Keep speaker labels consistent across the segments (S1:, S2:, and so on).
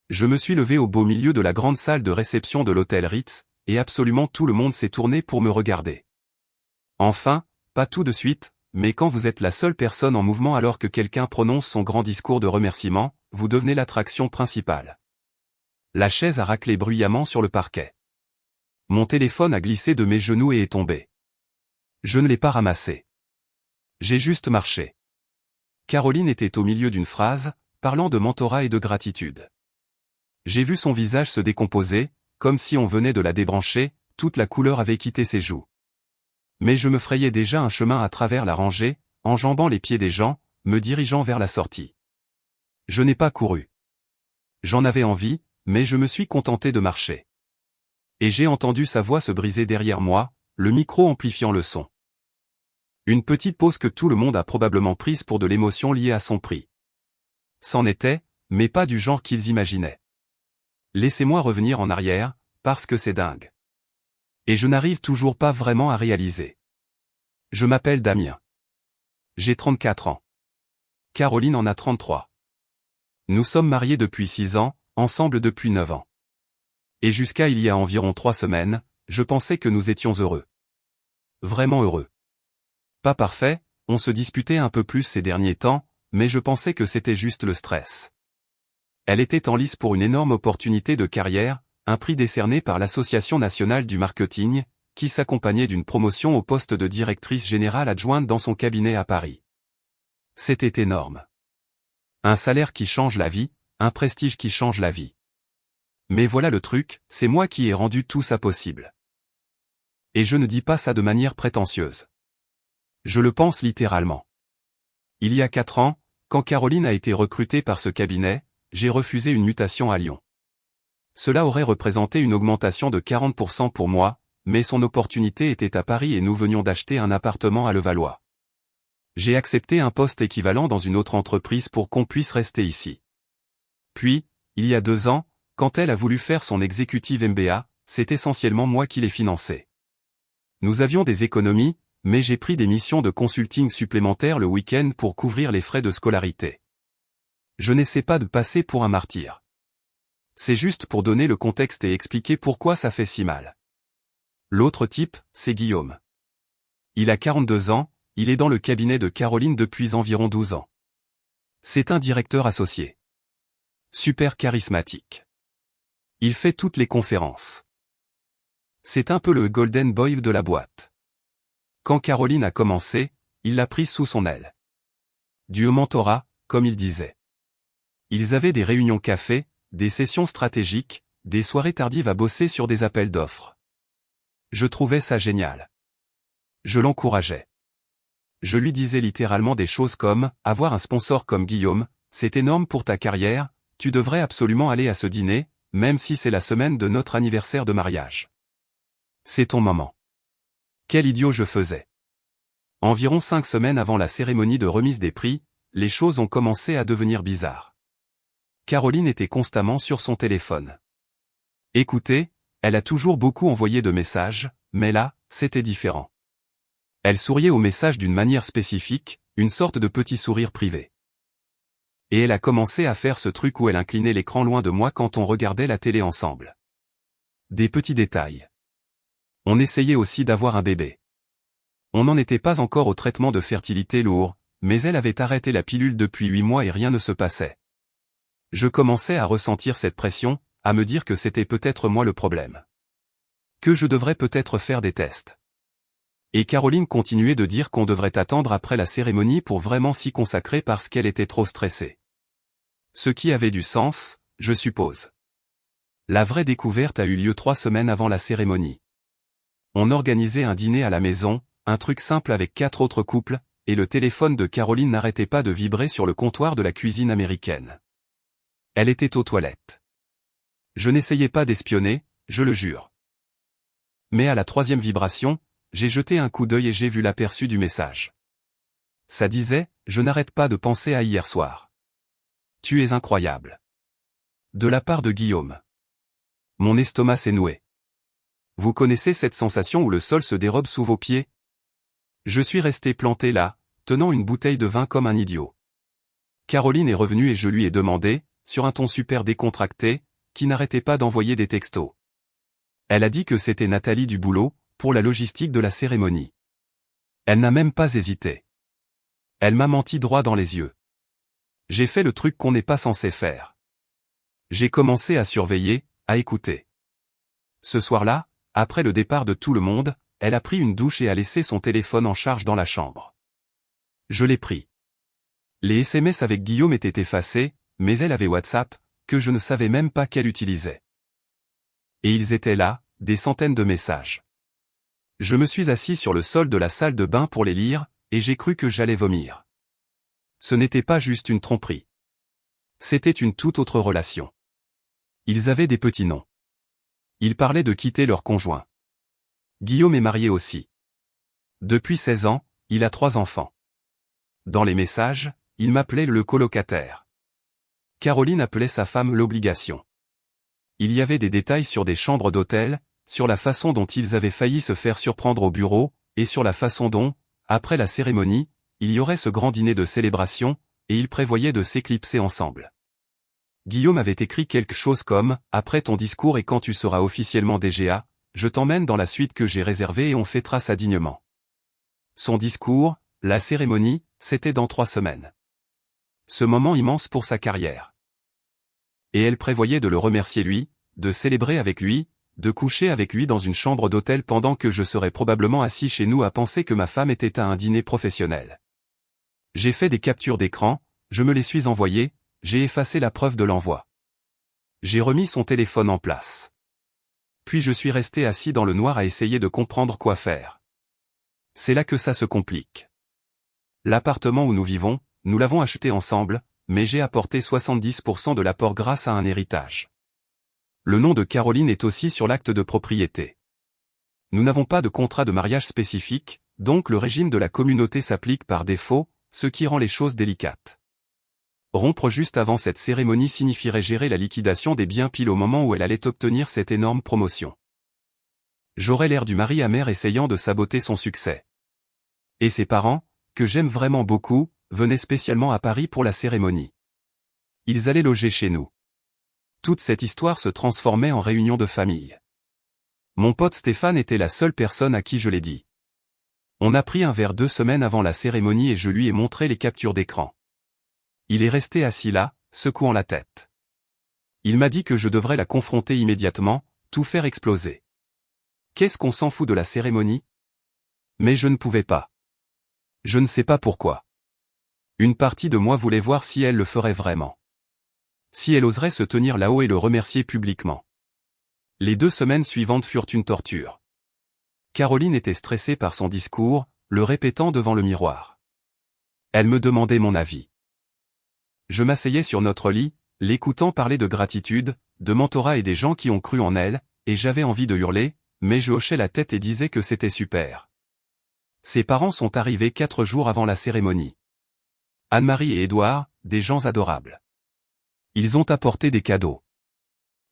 S1: Je me suis levé au beau milieu de la grande salle de réception de l'hôtel Ritz, et absolument tout le monde s'est tourné pour me regarder. Enfin, pas tout de suite, mais quand vous êtes la seule personne en mouvement alors que quelqu'un prononce son grand discours de remerciement, vous devenez l'attraction principale. La chaise a raclé bruyamment sur le parquet. Mon téléphone a glissé de mes genoux et est tombé. Je ne l'ai pas ramassé. J'ai juste marché. Caroline était au milieu d'une phrase, parlant de mentorat et de gratitude. J'ai vu son visage se décomposer, comme si on venait de la débrancher, toute la couleur avait quitté ses joues. Mais je me frayais déjà un chemin à travers la rangée, enjambant les pieds des gens, me dirigeant vers la sortie. Je n'ai pas couru. J'en avais envie, mais je me suis contenté de marcher. Et j'ai entendu sa voix se briser derrière moi, le micro amplifiant le son. Une petite pause que tout le monde a probablement prise pour de l'émotion liée à son prix. C'en était, mais pas du genre qu'ils imaginaient. Laissez-moi revenir en arrière, parce que c'est dingue. Et je n'arrive toujours pas vraiment à réaliser. Je m'appelle Damien. J'ai 34 ans. Caroline en a 33. Nous sommes mariés depuis 6 ans, ensemble depuis 9 ans. Et jusqu'à il y a environ 3 semaines, je pensais que nous étions heureux. Vraiment heureux. Pas parfait, on se disputait un peu plus ces derniers temps, mais je pensais que c'était juste le stress. Elle était en lice pour une énorme opportunité de carrière, un prix décerné par l'Association nationale du marketing, qui s'accompagnait d'une promotion au poste de directrice générale adjointe dans son cabinet à Paris. C'était énorme. Un salaire qui change la vie, un prestige qui change la vie. Mais voilà le truc, c'est moi qui ai rendu tout ça possible. Et je ne dis pas ça de manière prétentieuse. Je le pense littéralement. Il y a 4 ans, quand Caroline a été recrutée par ce cabinet, j'ai refusé une mutation à Lyon. Cela aurait représenté une augmentation de 40% pour moi, mais son opportunité était à Paris et nous venions d'acheter un appartement à Levallois. J'ai accepté un poste équivalent dans une autre entreprise pour qu'on puisse rester ici. Puis, il y a 2 ans, quand elle a voulu faire son exécutive MBA, c'est essentiellement moi qui l'ai financé. Nous avions des économies, mais j'ai pris des missions de consulting supplémentaires le week-end pour couvrir les frais de scolarité. Je n'essaie pas de passer pour un martyr. C'est juste pour donner le contexte et expliquer pourquoi ça fait si mal. L'autre type, c'est Guillaume. Il a 42 ans, il est dans le cabinet de Caroline depuis environ 12 ans. C'est un directeur associé. Super charismatique. Il fait toutes les conférences. C'est un peu le golden boy de la boîte. Quand Caroline a commencé, il l'a prise sous son aile. Du mentorat, comme il disait. Ils avaient des réunions café, des sessions stratégiques, des soirées tardives à bosser sur des appels d'offres. Je trouvais ça génial. Je l'encourageais. Je lui disais littéralement des choses comme « Avoir un sponsor comme Guillaume, c'est énorme pour ta carrière, tu devrais absolument aller à ce dîner, même si c'est la semaine de notre anniversaire de mariage. C'est ton moment. » Quel idiot je faisais. Environ 5 semaines avant la cérémonie de remise des prix, les choses ont commencé à devenir bizarres. Caroline était constamment sur son téléphone. Écoutez, elle a toujours beaucoup envoyé de messages, mais là, c'était différent. Elle souriait aux messages d'une manière spécifique, une sorte de petit sourire privé. Et elle a commencé à faire ce truc où elle inclinait l'écran loin de moi quand on regardait la télé ensemble. Des petits détails. On essayait aussi d'avoir un bébé. On n'en était pas encore au traitement de fertilité lourd, mais elle avait arrêté la pilule depuis 8 mois et rien ne se passait. Je commençais à ressentir cette pression, à me dire que c'était peut-être moi le problème. Que je devrais peut-être faire des tests. Et Caroline continuait de dire qu'on devrait attendre après la cérémonie pour vraiment s'y consacrer parce qu'elle était trop stressée. Ce qui avait du sens, je suppose. La vraie découverte a eu lieu 3 semaines avant la cérémonie. On organisait un dîner à la maison, un truc simple avec 4 autres couples, et le téléphone de Caroline n'arrêtait pas de vibrer sur le comptoir de la cuisine américaine. Elle était aux toilettes. Je n'essayais pas d'espionner, je le jure. Mais à la 3e vibration, j'ai jeté un coup d'œil et j'ai vu l'aperçu du message. Ça disait, je n'arrête pas de penser à hier soir. Tu es incroyable. De la part de Guillaume. Mon estomac s'est noué. Vous connaissez cette sensation où le sol se dérobe sous vos pieds? Je suis resté planté là, tenant une bouteille de vin comme un idiot. Caroline est revenue et je lui ai demandé, sur un ton super décontracté, qui n'arrêtait pas d'envoyer des textos. Elle a dit que c'était Nathalie du boulot, pour la logistique de la cérémonie. Elle n'a même pas hésité. Elle m'a menti droit dans les yeux. J'ai fait le truc qu'on n'est pas censé faire. J'ai commencé à surveiller, à écouter. Ce soir-là, après le départ de tout le monde, elle a pris une douche et a laissé son téléphone en charge dans la chambre. Je l'ai pris. Les SMS avec Guillaume étaient effacés, mais elle avait WhatsApp, que je ne savais même pas qu'elle utilisait. Et ils étaient là, des centaines de messages. Je me suis assis sur le sol de la salle de bain pour les lire, et j'ai cru que j'allais vomir. Ce n'était pas juste une tromperie. C'était une toute autre relation. Ils avaient des petits noms. Ils parlaient de quitter leur conjoint. Guillaume est marié aussi. Depuis 16 ans, il a 3 enfants. Dans les messages, il m'appelait le colocataire. Caroline appelait sa femme l'obligation. Il y avait des détails sur des chambres d'hôtel, sur la façon dont ils avaient failli se faire surprendre au bureau, et sur la façon dont, après la cérémonie, il y aurait ce grand dîner de célébration, et ils prévoyaient de s'éclipser ensemble. Guillaume avait écrit quelque chose comme « Après ton discours et quand tu seras officiellement DGA, je t'emmène dans la suite que j'ai réservée et on fêtera ça dignement. » Son discours, la cérémonie, c'était dans 3 semaines. Ce moment immense pour sa carrière. Et elle prévoyait de le remercier lui, de célébrer avec lui, de coucher avec lui dans une chambre d'hôtel pendant que je serais probablement assis chez nous à penser que ma femme était à un dîner professionnel. J'ai fait des captures d'écran, je me les suis envoyées, j'ai effacé la preuve de l'envoi. J'ai remis son téléphone en place. Puis je suis resté assis dans le noir à essayer de comprendre quoi faire. C'est là que ça se complique. L'appartement où nous vivons, nous l'avons acheté ensemble, mais j'ai apporté 70% de l'apport grâce à un héritage. Le nom de Caroline est aussi sur l'acte de propriété. Nous n'avons pas de contrat de mariage spécifique, donc le régime de la communauté s'applique par défaut, ce qui rend les choses délicates. Rompre juste avant cette cérémonie signifierait gérer la liquidation des biens pile au moment où elle allait obtenir cette énorme promotion. J'aurais l'air du mari amer essayant de saboter son succès. Et ses parents, que j'aime vraiment beaucoup, venaient spécialement à Paris pour la cérémonie. Ils allaient loger chez nous. Toute cette histoire se transformait en réunion de famille. Mon pote Stéphane était la seule personne à qui je l'ai dit. On a pris un verre 2 semaines avant la cérémonie et je lui ai montré les captures d'écran. Il est resté assis là, secouant la tête. Il m'a dit que je devrais la confronter immédiatement, tout faire exploser. Qu'est-ce qu'on s'en fout de la cérémonie? Mais je ne pouvais pas. Je ne sais pas pourquoi. Une partie de moi voulait voir si elle le ferait vraiment. Si elle oserait se tenir là-haut et le remercier publiquement. Les 2 semaines suivantes furent une torture. Caroline était stressée par son discours, le répétant devant le miroir. Elle me demandait mon avis. Je m'asseyais sur notre lit, l'écoutant parler de gratitude, de mentorat et des gens qui ont cru en elle, et j'avais envie de hurler, mais je hochais la tête et disais que c'était super. Ses parents sont arrivés 4 jours avant la cérémonie. Anne-Marie et Édouard, des gens adorables. Ils ont apporté des cadeaux.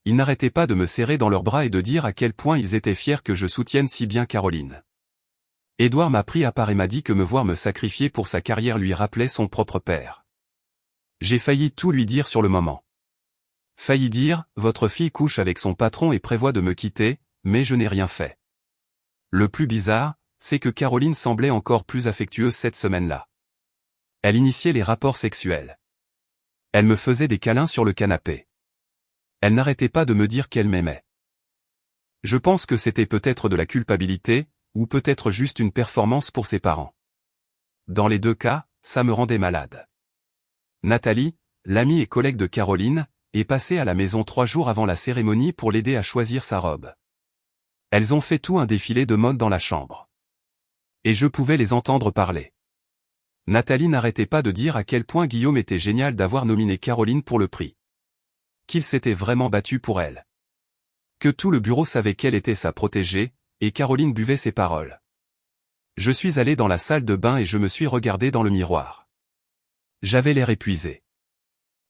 S1: Ils n'arrêtaient pas de me serrer dans leurs bras et de dire à quel point ils étaient fiers que je soutienne si bien Caroline. Édouard m'a pris à part et m'a dit que me voir me sacrifier pour sa carrière lui rappelait son propre père. J'ai failli tout lui dire sur le moment. Failli dire, votre fille couche avec son patron et prévoit de me quitter, mais je n'ai rien fait. Le plus bizarre, c'est que Caroline semblait encore plus affectueuse cette semaine-là. Elle initiait les rapports sexuels. Elle me faisait des câlins sur le canapé. Elle n'arrêtait pas de me dire qu'elle m'aimait. Je pense que c'était peut-être de la culpabilité, ou peut-être juste une performance pour ses parents. Dans les 2 cas, ça me rendait malade. Nathalie, l'amie et collègue de Caroline, est passée à la maison 3 jours avant la cérémonie pour l'aider à choisir sa robe. Elles ont fait tout un défilé de mode dans la chambre. Et je pouvais les entendre parler. Nathalie n'arrêtait pas de dire à quel point Guillaume était génial d'avoir nominé Caroline pour le prix. Qu'il s'était vraiment battu pour elle. Que tout le bureau savait qu'elle était sa protégée, et Caroline buvait ses paroles. Je suis allé dans la salle de bain et je me suis regardé dans le miroir. J'avais l'air épuisé.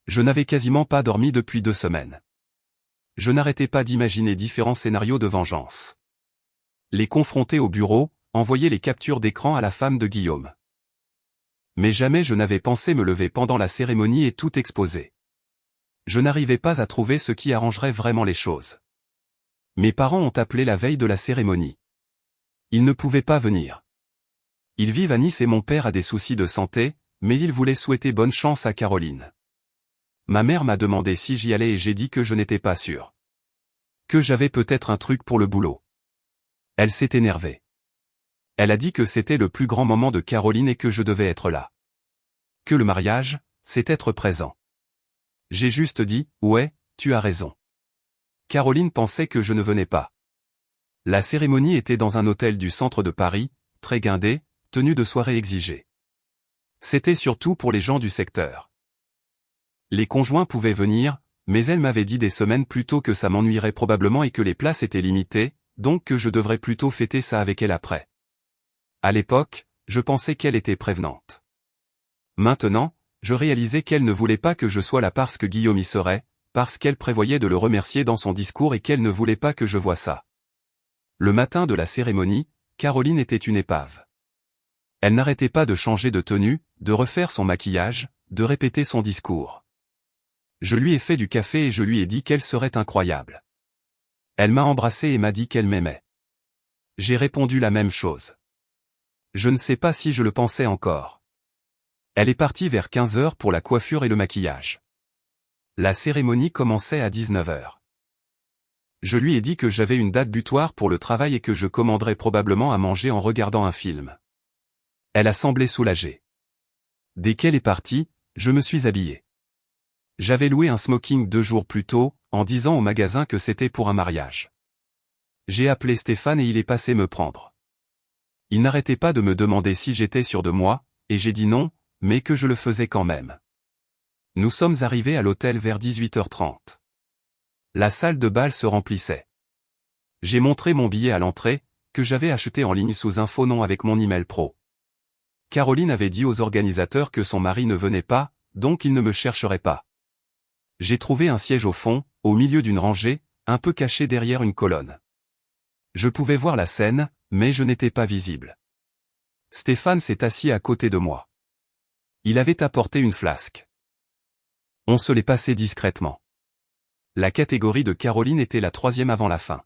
S1: Je n'avais quasiment pas dormi depuis 2 semaines. Je n'arrêtais pas d'imaginer différents scénarios de vengeance. Les confronter au bureau, envoyer les captures d'écran à la femme de Guillaume. Mais jamais je n'avais pensé me lever pendant la cérémonie et tout exposer. Je n'arrivais pas à trouver ce qui arrangerait vraiment les choses. Mes parents ont appelé la veille de la cérémonie. Ils ne pouvaient pas venir. Ils vivent à Nice et mon père a des soucis de santé, mais ils voulaient souhaiter bonne chance à Caroline. Ma mère m'a demandé si j'y allais et j'ai dit que je n'étais pas sûr. Que j'avais peut-être un truc pour le boulot. Elle s'est énervée. Elle a dit que c'était le plus grand moment de Caroline et que je devais être là. Que le mariage, c'est être présent. J'ai juste dit, ouais, tu as raison. Caroline pensait que je ne venais pas. La cérémonie était dans un hôtel du centre de Paris, très guindé, tenue de soirée exigée. C'était surtout pour les gens du secteur. Les conjoints pouvaient venir, mais elle m'avait dit des semaines plus tôt que ça m'ennuierait probablement et que les places étaient limitées, donc que je devrais plutôt fêter ça avec elle après. À l'époque, je pensais qu'elle était prévenante. Maintenant, je réalisais qu'elle ne voulait pas que je sois là parce que Guillaume y serait, parce qu'elle prévoyait de le remercier dans son discours et qu'elle ne voulait pas que je voie ça. Le matin de la cérémonie, Caroline était une épave. Elle n'arrêtait pas de changer de tenue, de refaire son maquillage, de répéter son discours. Je lui ai fait du café et je lui ai dit qu'elle serait incroyable. Elle m'a embrassé et m'a dit qu'elle m'aimait. J'ai répondu la même chose. Je ne sais pas si je le pensais encore. Elle est partie vers 15 h pour la coiffure et le maquillage. La cérémonie commençait à 19 h. Je lui ai dit que j'avais une date butoir pour le travail et que je commanderais probablement à manger en regardant un film. Elle a semblé soulagée. Dès qu'elle est partie, je me suis habillé. J'avais loué un smoking 2 jours plus tôt, en disant au magasin que c'était pour un mariage. J'ai appelé Stéphane et il est passé me prendre. Il n'arrêtait pas de me demander si j'étais sûr de moi, et j'ai dit non, mais que je le faisais quand même. Nous sommes arrivés à l'hôtel vers 18 h 30. La salle de bal se remplissait. J'ai montré mon billet à l'entrée, que j'avais acheté en ligne sous un faux nom avec mon email pro. Caroline avait dit aux organisateurs que son mari ne venait pas, donc il ne me chercherait pas. J'ai trouvé un siège au fond, au milieu d'une rangée, un peu caché derrière une colonne. Je pouvais voir la scène, mais je n'étais pas visible. Stéphane s'est assis à côté de moi. Il avait apporté une flasque. On se l'est passé discrètement. La catégorie de Caroline était la 3e avant la fin.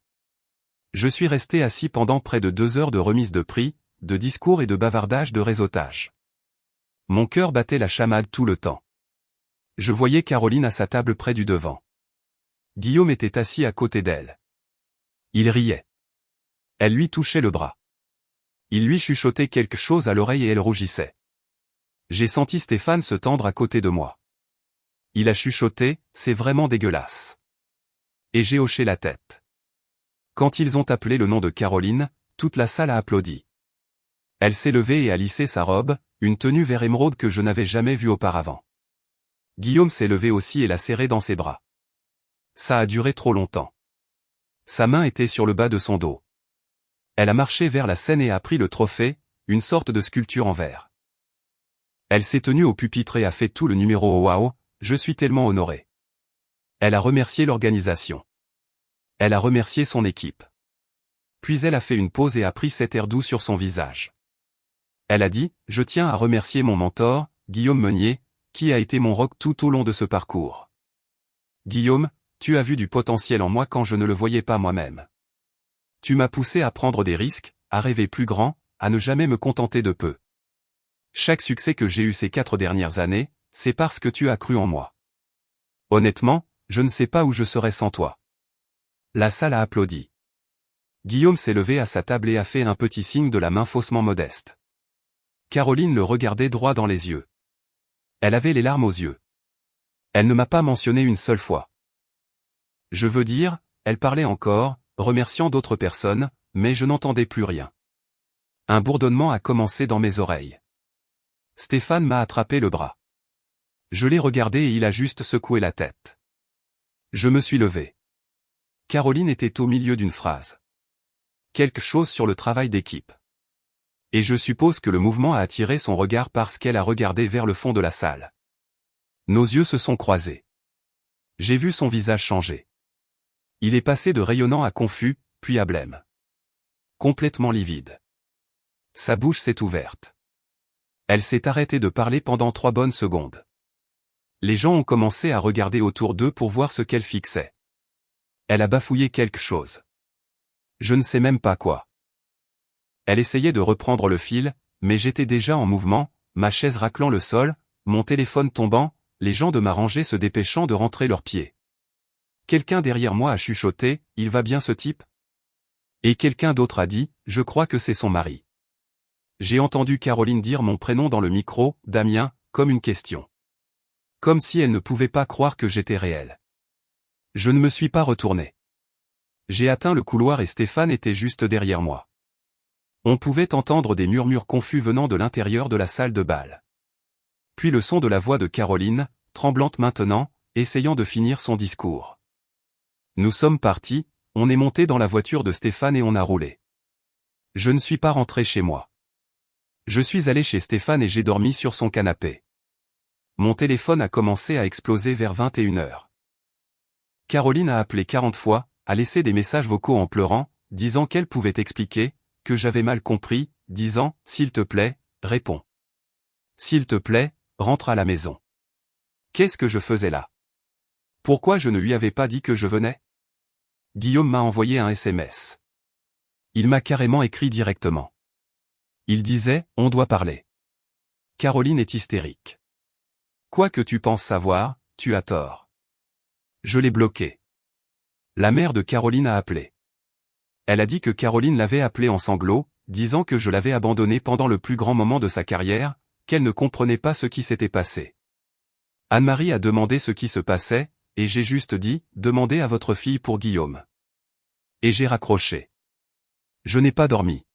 S1: Je suis resté assis pendant près de 2 heures de remise de prix, de discours et de bavardage de réseautage. Mon cœur battait la chamade tout le temps. Je voyais Caroline à sa table près du devant. Guillaume était assis à côté d'elle. Il riait. Elle lui touchait le bras. Il lui chuchotait quelque chose à l'oreille et elle rougissait. J'ai senti Stéphane se tendre à côté de moi. Il a chuchoté, c'est vraiment dégueulasse. Et j'ai hoché la tête. Quand ils ont appelé le nom de Caroline, toute la salle a applaudi. Elle s'est levée et a lissé sa robe, une tenue vert émeraude que je n'avais jamais vue auparavant. Guillaume s'est levé aussi et l'a serrée dans ses bras. Ça a duré trop longtemps. Sa main était sur le bas de son dos. Elle a marché vers la scène et a pris le trophée, une sorte de sculpture en verre. Elle s'est tenue au pupitre et a fait tout le numéro au waouh, je suis tellement honoré. Elle a remercié l'organisation. Elle a remercié son équipe. Puis elle a fait une pause et a pris cet air doux sur son visage. Elle a dit, je tiens à remercier mon mentor, Guillaume Meunier, qui a été mon rock tout au long de ce parcours. Guillaume, tu as vu du potentiel en moi quand je ne le voyais pas moi-même. Tu m'as poussé à prendre des risques, à rêver plus grand, à ne jamais me contenter de peu. Chaque succès que j'ai eu ces 4 dernières années, c'est parce que tu as cru en moi. Honnêtement, je ne sais pas où je serais sans toi. La salle a applaudi. Guillaume s'est levé à sa table et a fait un petit signe de la main faussement modeste. Caroline le regardait droit dans les yeux. Elle avait les larmes aux yeux. Elle ne m'a pas mentionné une seule fois. Je veux dire, elle parlait encore, remerciant d'autres personnes, mais je n'entendais plus rien. Un bourdonnement a commencé dans mes oreilles. Stéphane m'a attrapé le bras. Je l'ai regardé et il a juste secoué la tête. Je me suis levé. Caroline était au milieu d'une phrase. Quelque chose sur le travail d'équipe. Et je suppose que le mouvement a attiré son regard parce qu'elle a regardé vers le fond de la salle. Nos yeux se sont croisés. J'ai vu son visage changer. Il est passé de rayonnant à confus, puis à blême. Complètement livide. Sa bouche s'est ouverte. Elle s'est arrêtée de parler pendant 3 bonnes secondes. Les gens ont commencé à regarder autour d'eux pour voir ce qu'elle fixait. Elle a bafouillé quelque chose. Je ne sais même pas quoi. Elle essayait de reprendre le fil, mais j'étais déjà en mouvement, ma chaise raclant le sol, mon téléphone tombant, les gens de ma rangée se dépêchant de rentrer leurs pieds. Quelqu'un derrière moi a chuchoté, « Il va bien ce type ?» Et quelqu'un d'autre a dit, « Je crois que c'est son mari. » J'ai entendu Caroline dire mon prénom dans le micro, Damien, comme une question. Comme si elle ne pouvait pas croire que j'étais réel. Je ne me suis pas retourné. J'ai atteint le couloir et Stéphane était juste derrière moi. On pouvait entendre des murmures confus venant de l'intérieur de la salle de bal. Puis le son de la voix de Caroline, tremblante maintenant, essayant de finir son discours. Nous sommes partis, on est monté dans la voiture de Stéphane et on a roulé. Je ne suis pas rentré chez moi. Je suis allé chez Stéphane et j'ai dormi sur son canapé. Mon téléphone a commencé à exploser vers 21h. Caroline a appelé 40 fois, a laissé des messages vocaux en pleurant, disant qu'elle pouvait expliquer, que j'avais mal compris, disant « S'il te plaît, réponds. S'il te plaît, rentre à la maison. » Qu'est-ce que je faisais là? Pourquoi je ne lui avais pas dit que je venais? Guillaume m'a envoyé un SMS. Il m'a carrément écrit directement. Il disait « On doit parler. Caroline est hystérique. Quoi que tu penses savoir, tu as tort. » Je l'ai bloqué. La mère de Caroline a appelé. Elle a dit que Caroline l'avait appelée en sanglots, disant que je l'avais abandonnée pendant le plus grand moment de sa carrière, qu'elle ne comprenait pas ce qui s'était passé. Anne-Marie a demandé ce qui se passait, et j'ai juste dit « Demandez à votre fille pour Guillaume. » Et j'ai raccroché. Je n'ai pas dormi.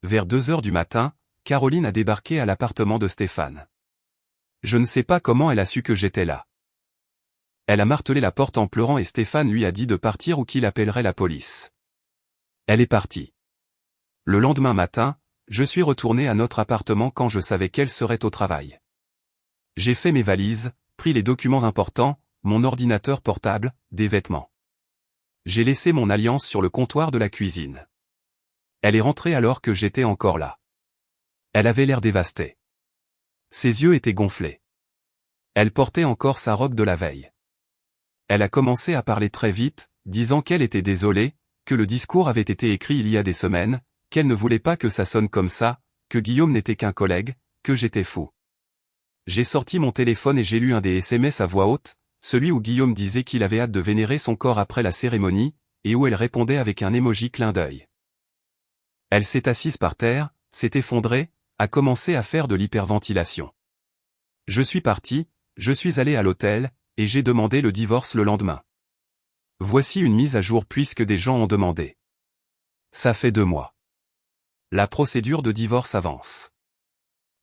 S1: Vers 2h du matin, Caroline a débarqué à l'appartement de Stéphane. Je ne sais pas comment elle a su que j'étais là. Elle a martelé la porte en pleurant et Stéphane lui a dit de partir ou qu'il appellerait la police. Elle est partie. Le lendemain matin, je suis retourné à notre appartement quand je savais qu'elle serait au travail. J'ai fait mes valises, pris les documents importants, mon ordinateur portable, des vêtements. J'ai laissé mon alliance sur le comptoir de la cuisine. Elle est rentrée alors que j'étais encore là. Elle avait l'air dévastée. Ses yeux étaient gonflés. Elle portait encore sa robe de la veille. Elle a commencé à parler très vite, disant qu'elle était désolée, que le discours avait été écrit il y a des semaines, qu'elle ne voulait pas que ça sonne comme ça, que Guillaume n'était qu'un collègue, que j'étais fou. J'ai sorti mon téléphone et j'ai lu un des SMS à voix haute, celui où Guillaume disait qu'il avait hâte de vénérer son corps après la cérémonie, et où elle répondait avec un emoji clin d'œil. Elle s'est assise par terre, s'est effondrée, a commencé à faire de l'hyperventilation. Je suis parti, je suis allé à l'hôtel, et j'ai demandé le divorce le lendemain. Voici une mise à jour puisque des gens ont demandé. Ça fait 2 mois. La procédure de divorce avance.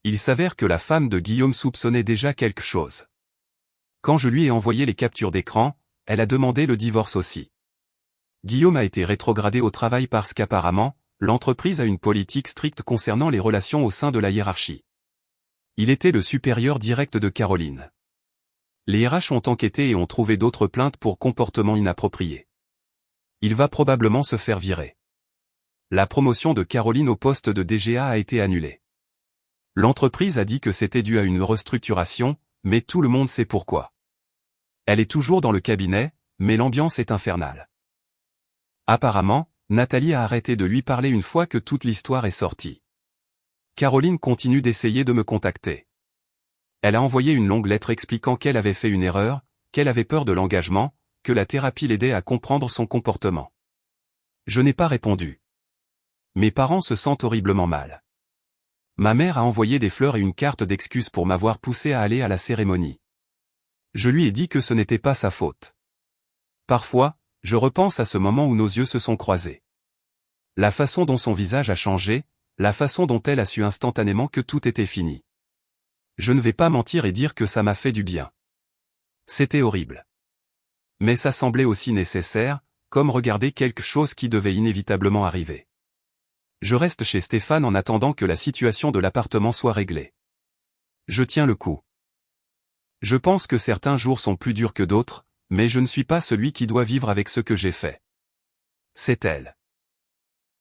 S1: Il s'avère que la femme de Guillaume soupçonnait déjà quelque chose. Quand je lui ai envoyé les captures d'écran, elle a demandé le divorce aussi. Guillaume a été rétrogradé au travail parce qu'apparemment, l'entreprise a une politique stricte concernant les relations au sein de la hiérarchie. Il était le supérieur direct de Caroline. Les RH ont enquêté et ont trouvé d'autres plaintes pour comportement inapproprié. Il va probablement se faire virer. La promotion de Caroline au poste de DGA a été annulée. L'entreprise a dit que c'était dû à une restructuration, mais tout le monde sait pourquoi. Elle est toujours dans le cabinet, mais l'ambiance est infernale. Apparemment, Nathalie a arrêté de lui parler une fois que toute l'histoire est sortie. Caroline continue d'essayer de me contacter. Elle a envoyé une longue lettre expliquant qu'elle avait fait une erreur, qu'elle avait peur de l'engagement, que la thérapie l'aidait à comprendre son comportement. Je n'ai pas répondu. Mes parents se sentent horriblement mal. Ma mère a envoyé des fleurs et une carte d'excuse pour m'avoir poussé à aller à la cérémonie. Je lui ai dit que ce n'était pas sa faute. Parfois, je repense à ce moment où nos yeux se sont croisés. La façon dont son visage a changé, la façon dont elle a su instantanément que tout était fini. Je ne vais pas mentir et dire que ça m'a fait du bien. C'était horrible. Mais ça semblait aussi nécessaire, comme regarder quelque chose qui devait inévitablement arriver. Je reste chez Stéphane en attendant que la situation de l'appartement soit réglée. Je tiens le coup. Je pense que certains jours sont plus durs que d'autres, mais je ne suis pas celui qui doit vivre avec ce que j'ai fait. C'est elle.